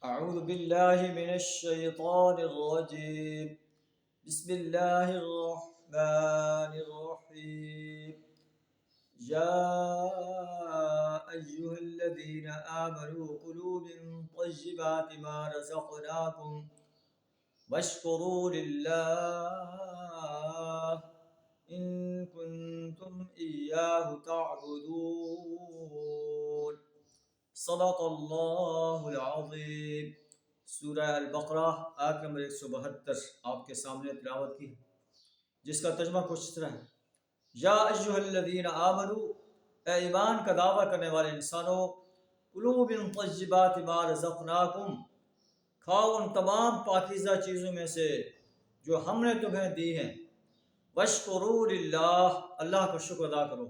أعوذ بالله من الشيطان الرجيم. بسم الله الرحمن الرحيم. يا أيها الذين آمنوا كلوا من طيبات ما رزقناكم واشكروا لله إن كنتم إياه تعبدون. صدق اللہ العظیم. سورہ البقرہ آیت نمبر 172 آپ کے سامنے تلاوت کی، جس کا ترجمہ کچھ اس طرح ہے: یا ایھا الذین آمنو، اے ایمان کا دعویٰ کرنے والے انسانوں، کلوا من طیبات ما رزقناکم، کھاؤ ان تمام پاکیزہ چیزوں میں سے جو ہم نے تمہیں دی ہیں، واشکروا للہ، اللہ کا شکر ادا کرو،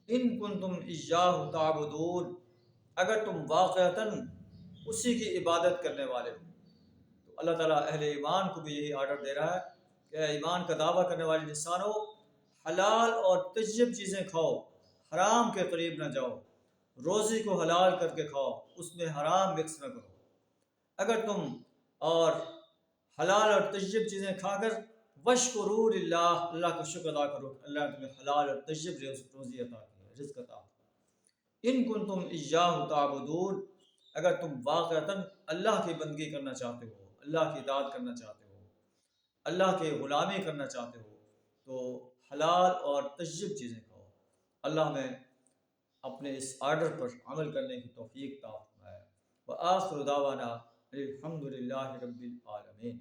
ان کنتم ایاہ تعبدون، اگر تم واقعتاً اسی کی عبادت کرنے والے ہو. تو اللہ تعالیٰ اہل ایمان کو بھی یہی آرڈر دے رہا ہے کہ ایمان کا دعویٰ کرنے والے انسانوں، حلال اور طیب چیزیں کھاؤ، حرام کے قریب نہ جاؤ، روزی کو حلال کر کے کھاؤ، اس میں حرام مکس نہ کرو. اگر تم اور حلال اور طیب چیزیں کھا کر واشکروا للہ، اللہ کا شکر ادا کرو، اللہ نے تمہیں حلال اور طیب روزی عطا کی ہے، رزق عطا کی. ان کنتم ایاہ تعبدون، اگر تم واقعتاً اللہ کی بندگی کرنا چاہتے ہو، اللہ کی اطاعت کرنا چاہتے ہو، اللہ کی غلامی کرنا چاہتے ہو، تو حلال اور طیب چیزیں کھاؤ. اللہ میں اپنے اس آرڈر پر عمل کرنے کی توفیق عطا فرمائے. وآخر دعوانا الحمد للہ رب العالمین.